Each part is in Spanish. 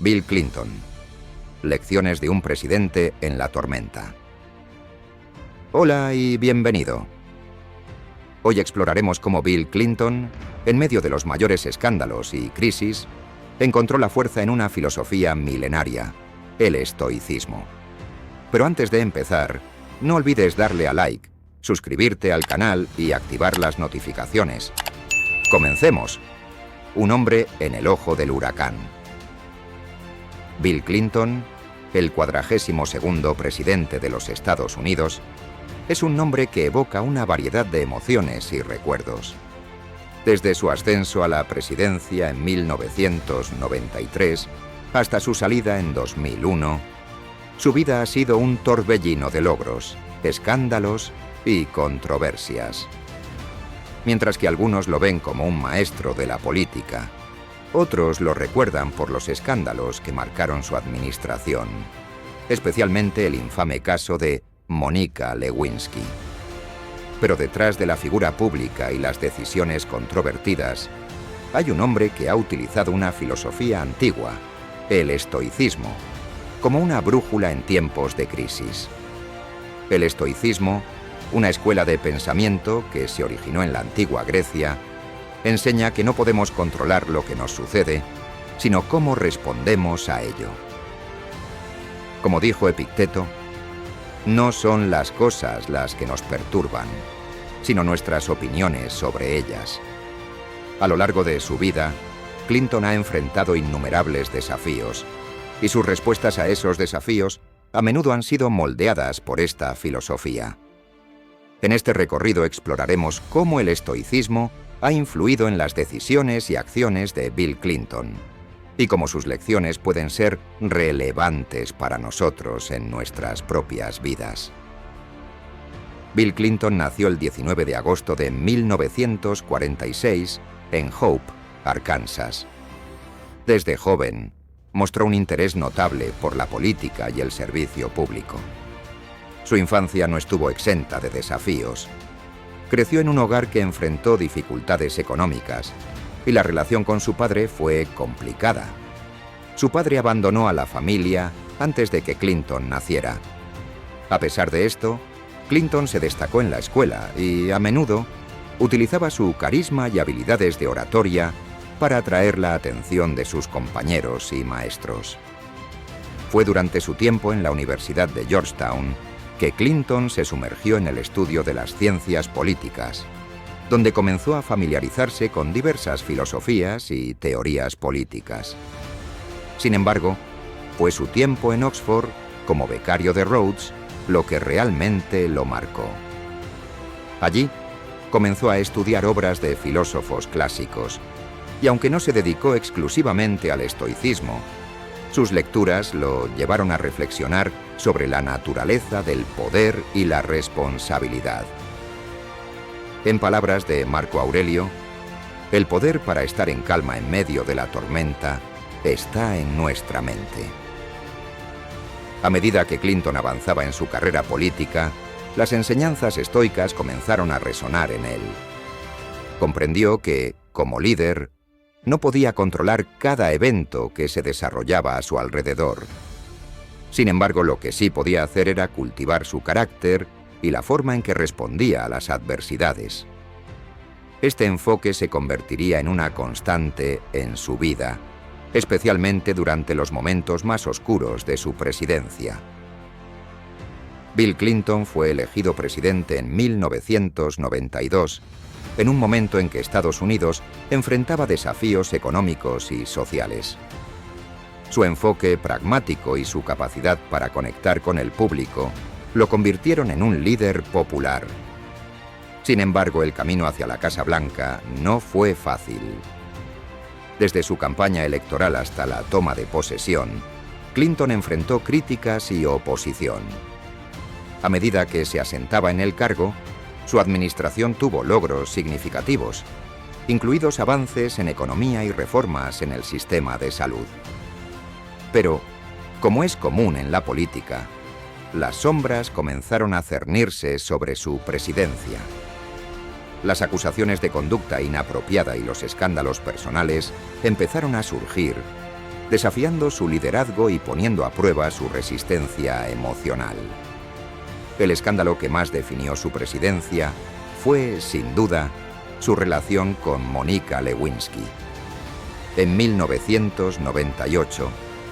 Bill Clinton. Lecciones de un presidente en la tormenta. Hola y bienvenido. Hoy exploraremos cómo Bill Clinton, en medio de los mayores escándalos y crisis, encontró la fuerza en una filosofía milenaria, el estoicismo. Pero antes de empezar, no olvides darle a like, suscribirte al canal y activar las notificaciones. ¡Comencemos! Un hombre en el ojo del huracán. Bill Clinton, el 42º presidente de los Estados Unidos, es un nombre que evoca una variedad de emociones y recuerdos. Desde su ascenso a la presidencia en 1993 hasta su salida en 2001, su vida ha sido un torbellino de logros, escándalos y controversias. Mientras que algunos lo ven como un maestro de la política, otros lo recuerdan por los escándalos que marcaron su administración, especialmente el infame caso de Monica Lewinsky. Pero detrás de la figura pública y las decisiones controvertidas, hay un hombre que ha utilizado una filosofía antigua, el estoicismo, como una brújula en tiempos de crisis. El estoicismo, una escuela de pensamiento que se originó en la antigua Grecia, enseña que no podemos controlar lo que nos sucede, sino cómo respondemos a ello. Como dijo Epicteto, no son las cosas las que nos perturban, sino nuestras opiniones sobre ellas. A lo largo de su vida, Clinton ha enfrentado innumerables desafíos, y sus respuestas a esos desafíos a menudo han sido moldeadas por esta filosofía. En este recorrido exploraremos cómo el estoicismo ha influido en las decisiones y acciones de Bill Clinton, y cómo sus lecciones pueden ser relevantes para nosotros en nuestras propias vidas. Bill Clinton nació el 19 de agosto de 1946 en Hope, Arkansas. Desde joven, mostró un interés notable por la política y el servicio público. Su infancia no estuvo exenta de desafíos. Creció en un hogar que enfrentó dificultades económicas, y la relación con su padre fue complicada. Su padre abandonó a la familia antes de que Clinton naciera. A pesar de esto, Clinton se destacó en la escuela y, a menudo, utilizaba su carisma y habilidades de oratoria para atraer la atención de sus compañeros y maestros. Fue durante su tiempo en la Universidad de Georgetown que Clinton se sumergió en el estudio de las ciencias políticas, donde comenzó a familiarizarse con diversas filosofías y teorías políticas. Sin embargo, fue su tiempo en Oxford como becario de Rhodes lo que realmente lo marcó. Allí, comenzó a estudiar obras de filósofos clásicos, y aunque no se dedicó exclusivamente al estoicismo, sus lecturas lo llevaron a reflexionar sobre la naturaleza del poder y la responsabilidad. En palabras de Marco Aurelio, el poder para estar en calma en medio de la tormenta está en nuestra mente. A medida que Clinton avanzaba en su carrera política, las enseñanzas estoicas comenzaron a resonar en él. Comprendió que, como líder, no podía controlar cada evento que se desarrollaba a su alrededor. Sin embargo, lo que sí podía hacer era cultivar su carácter y la forma en que respondía a las adversidades. Este enfoque se convertiría en una constante en su vida, especialmente durante los momentos más oscuros de su presidencia. Bill Clinton fue elegido presidente en 1992, en un momento en que Estados Unidos enfrentaba desafíos económicos y sociales. Su enfoque pragmático y su capacidad para conectar con el público lo convirtieron en un líder popular. Sin embargo, el camino hacia la Casa Blanca no fue fácil. Desde su campaña electoral hasta la toma de posesión, Clinton enfrentó críticas y oposición. A medida que se asentaba en el cargo, su administración tuvo logros significativos, incluidos avances en economía y reformas en el sistema de salud. Pero, como es común en la política, las sombras comenzaron a cernirse sobre su presidencia. Las acusaciones de conducta inapropiada y los escándalos personales empezaron a surgir, desafiando su liderazgo y poniendo a prueba su resistencia emocional. El escándalo que más definió su presidencia fue, sin duda, su relación con Monica Lewinsky. En 1998,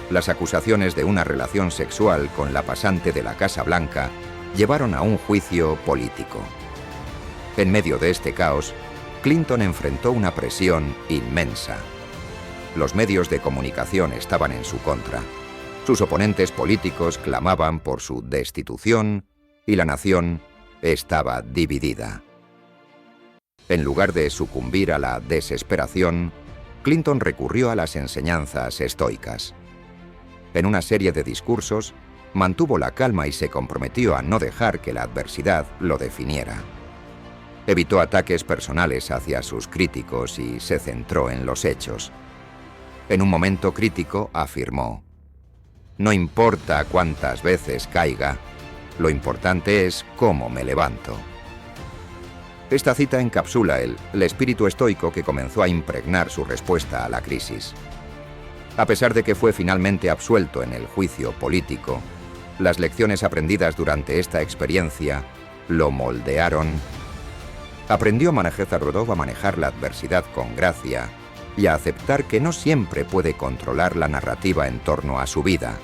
las acusaciones de una relación sexual con la pasante de la Casa Blanca llevaron a un juicio político. En medio de este caos, Clinton enfrentó una presión inmensa. Los medios de comunicación estaban en su contra. Sus oponentes políticos clamaban por su destitución y la nación estaba dividida. En lugar de sucumbir a la desesperación, Clinton recurrió a las enseñanzas estoicas. En una serie de discursos, mantuvo la calma y se comprometió a no dejar que la adversidad lo definiera. Evitó ataques personales hacia sus críticos y se centró en los hechos. En un momento crítico afirmó: «No importa cuántas veces caiga, lo importante es cómo me levanto». Esta cita encapsula el espíritu estoico que comenzó a impregnar su respuesta a la crisis. A pesar de que fue finalmente absuelto en el juicio político, las lecciones aprendidas durante esta experiencia lo moldearon. Aprendió Manejeza-Rodov a manejar la adversidad con gracia y a aceptar que no siempre puede controlar la narrativa en torno a su vida.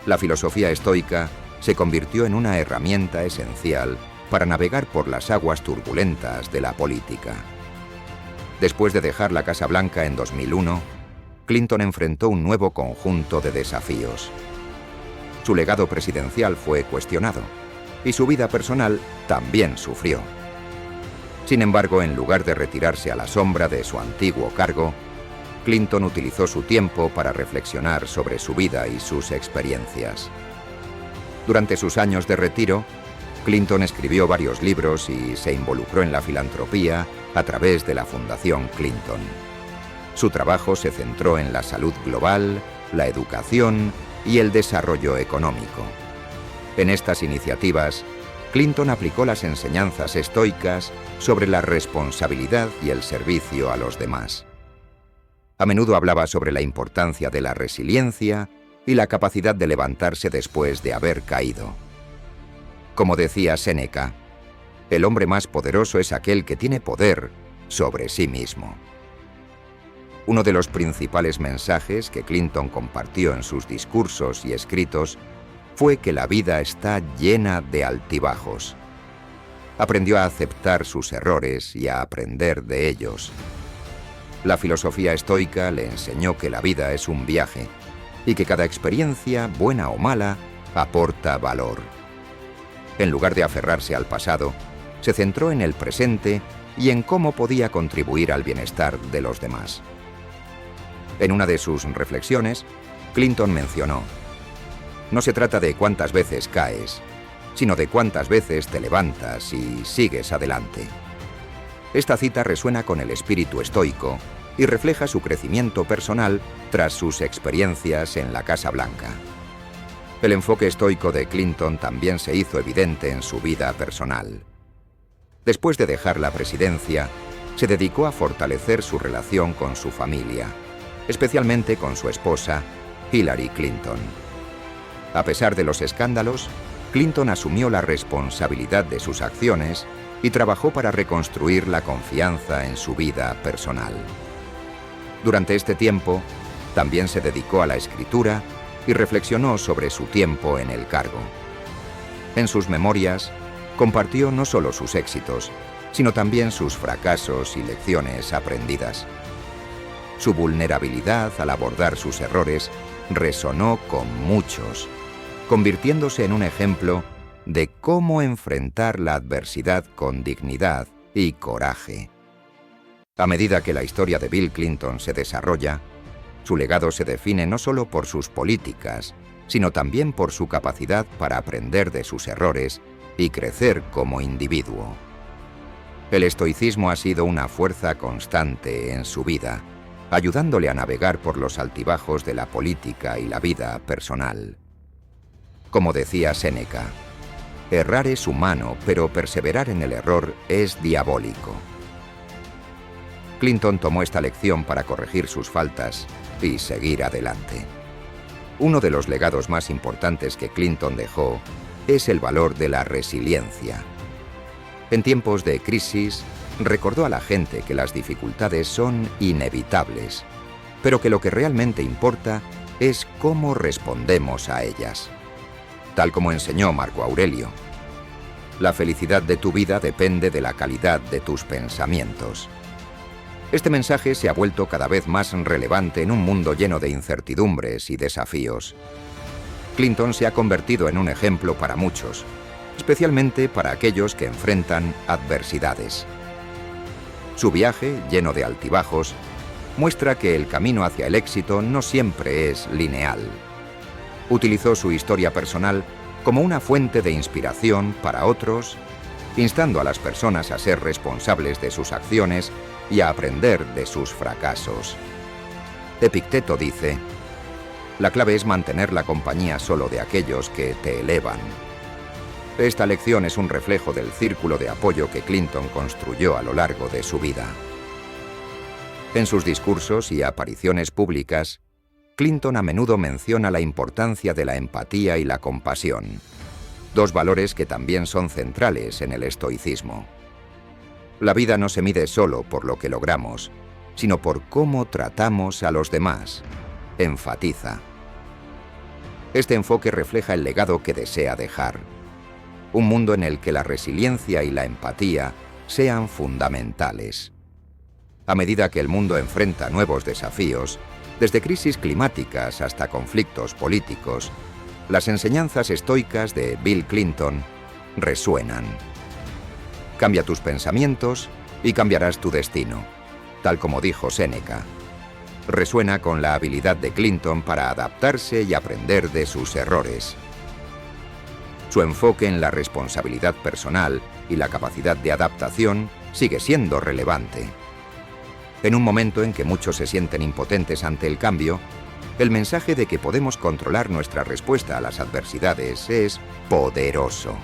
La filosofía estoica se convirtió en una herramienta esencial para navegar por las aguas turbulentas de la política. Después de dejar la Casa Blanca en 2001, Clinton enfrentó un nuevo conjunto de desafíos. Su legado presidencial fue cuestionado y su vida personal también sufrió. Sin embargo, en lugar de retirarse a la sombra de su antiguo cargo, Clinton utilizó su tiempo para reflexionar sobre su vida y sus experiencias. Durante sus años de retiro, Clinton escribió varios libros y se involucró en la filantropía a través de la Fundación Clinton. Su trabajo se centró en la salud global, la educación y el desarrollo económico. En estas iniciativas, Clinton aplicó las enseñanzas estoicas sobre la responsabilidad y el servicio a los demás. A menudo hablaba sobre la importancia de la resiliencia y la capacidad de levantarse después de haber caído. Como decía Séneca, el hombre más poderoso es aquel que tiene poder sobre sí mismo. Uno de los principales mensajes que Clinton compartió en sus discursos y escritos fue que la vida está llena de altibajos. Aprendió a aceptar sus errores y a aprender de ellos. La filosofía estoica le enseñó que la vida es un viaje y que cada experiencia, buena o mala, aporta valor. En lugar de aferrarse al pasado, se centró en el presente y en cómo podía contribuir al bienestar de los demás. En una de sus reflexiones, Clinton mencionó: «No se trata de cuántas veces caes, sino de cuántas veces te levantas y sigues adelante». Esta cita resuena con el espíritu estoico y refleja su crecimiento personal tras sus experiencias en la Casa Blanca. El enfoque estoico de Clinton también se hizo evidente en su vida personal. Después de dejar la presidencia, se dedicó a fortalecer su relación con su familia, especialmente con su esposa, Hillary Clinton. A pesar de los escándalos, Clinton asumió la responsabilidad de sus acciones y trabajó para reconstruir la confianza en su vida personal. Durante este tiempo, también se dedicó a la escritura y reflexionó sobre su tiempo en el cargo. En sus memorias, compartió no solo sus éxitos, sino también sus fracasos y lecciones aprendidas. Su vulnerabilidad al abordar sus errores resonó con muchos, convirtiéndose en un ejemplo de cómo enfrentar la adversidad con dignidad y coraje. A medida que la historia de Bill Clinton se desarrolla, su legado se define no solo por sus políticas, sino también por su capacidad para aprender de sus errores y crecer como individuo. El estoicismo ha sido una fuerza constante en su vida, ayudándole a navegar por los altibajos de la política y la vida personal. Como decía Séneca, errar es humano, pero perseverar en el error es diabólico. Clinton tomó esta lección para corregir sus faltas y seguir adelante. Uno de los legados más importantes que Clinton dejó es el valor de la resiliencia. En tiempos de crisis, recordó a la gente que las dificultades son inevitables, pero que lo que realmente importa es cómo respondemos a ellas. Tal como enseñó Marco Aurelio, la felicidad de tu vida depende de la calidad de tus pensamientos. Este mensaje se ha vuelto cada vez más relevante en un mundo lleno de incertidumbres y desafíos. Clinton se ha convertido en un ejemplo para muchos, especialmente para aquellos que enfrentan adversidades. Su viaje, lleno de altibajos, muestra que el camino hacia el éxito no siempre es lineal. Utilizó su historia personal como una fuente de inspiración para otros, instando a las personas a ser responsables de sus acciones y a aprender de sus fracasos. Epicteto dice: la clave es mantener la compañía solo de aquellos que te elevan. Esta lección es un reflejo del círculo de apoyo que Clinton construyó a lo largo de su vida. En sus discursos y apariciones públicas, Clinton a menudo menciona la importancia de la empatía y la compasión, dos valores que también son centrales en el estoicismo. La vida no se mide solo por lo que logramos, sino por cómo tratamos a los demás, enfatiza. Este enfoque refleja el legado que desea dejar, un mundo en el que la resiliencia y la empatía sean fundamentales. A medida que el mundo enfrenta nuevos desafíos, desde crisis climáticas hasta conflictos políticos, las enseñanzas estoicas de Bill Clinton resuenan. Cambia tus pensamientos y cambiarás tu destino, tal como dijo Séneca. Resuena con la habilidad de Clinton para adaptarse y aprender de sus errores. Su enfoque en la responsabilidad personal y la capacidad de adaptación sigue siendo relevante. En un momento en que muchos se sienten impotentes ante el cambio, el mensaje de que podemos controlar nuestra respuesta a las adversidades es poderoso.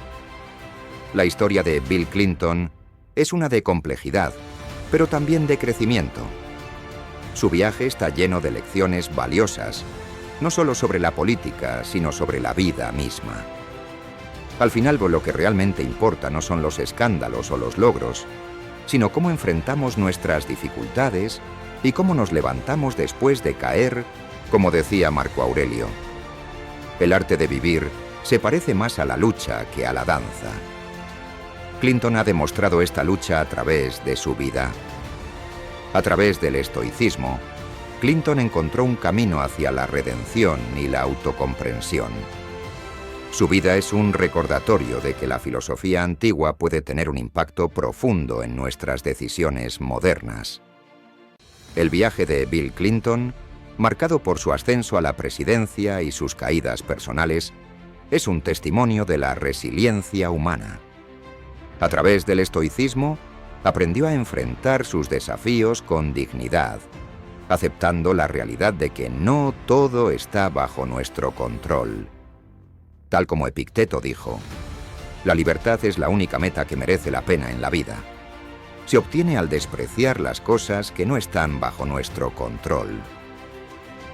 La historia de Bill Clinton es una de complejidad, pero también de crecimiento. Su viaje está lleno de lecciones valiosas, no solo sobre la política, sino sobre la vida misma. Al final, lo que realmente importa no son los escándalos o los logros, sino cómo enfrentamos nuestras dificultades y cómo nos levantamos después de caer, como decía Marco Aurelio. El arte de vivir se parece más a la lucha que a la danza. Clinton ha demostrado esta lucha a través de su vida. A través del estoicismo, Clinton encontró un camino hacia la redención y la autocomprensión. Su vida es un recordatorio de que la filosofía antigua puede tener un impacto profundo en nuestras decisiones modernas. El viaje de Bill Clinton, marcado por su ascenso a la presidencia y sus caídas personales, es un testimonio de la resiliencia humana. A través del estoicismo, aprendió a enfrentar sus desafíos con dignidad, aceptando la realidad de que no todo está bajo nuestro control. Tal como Epicteto dijo, la libertad es la única meta que merece la pena en la vida. Se obtiene al despreciar las cosas que no están bajo nuestro control.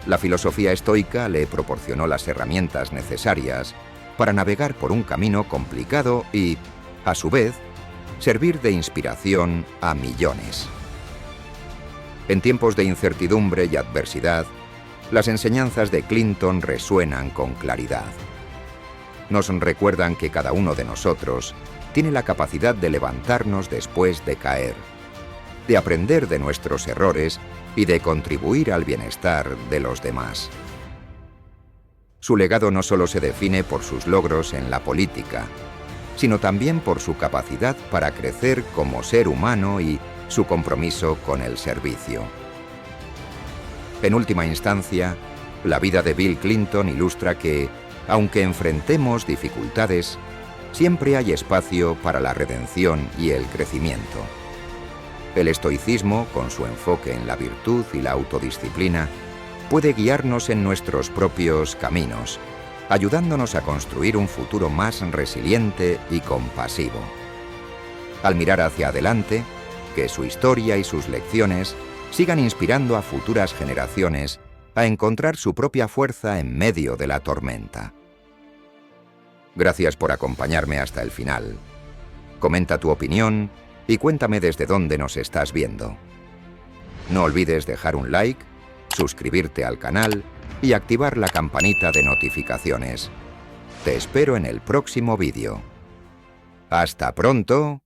La filosofía estoica le proporcionó las herramientas necesarias para navegar por un camino complicado y, a su vez, servir de inspiración a millones. En tiempos de incertidumbre y adversidad, las enseñanzas de Clinton resuenan con claridad. Nos recuerdan que cada uno de nosotros tiene la capacidad de levantarnos después de caer, de aprender de nuestros errores y de contribuir al bienestar de los demás. Su legado no solo se define por sus logros en la política, sino también por su capacidad para crecer como ser humano y su compromiso con el servicio. En última instancia, la vida de Bill Clinton ilustra que, aunque enfrentemos dificultades, siempre hay espacio para la redención y el crecimiento. El estoicismo, con su enfoque en la virtud y la autodisciplina, puede guiarnos en nuestros propios caminos, ayudándonos a construir un futuro más resiliente y compasivo. Al mirar hacia adelante, que su historia y sus lecciones sigan inspirando a futuras generaciones a encontrar su propia fuerza en medio de la tormenta. Gracias por acompañarme hasta el final. Comenta tu opinión y cuéntame desde dónde nos estás viendo. No olvides dejar un like, suscribirte al canal y activar la campanita de notificaciones. Te espero en el próximo vídeo. ¡Hasta pronto!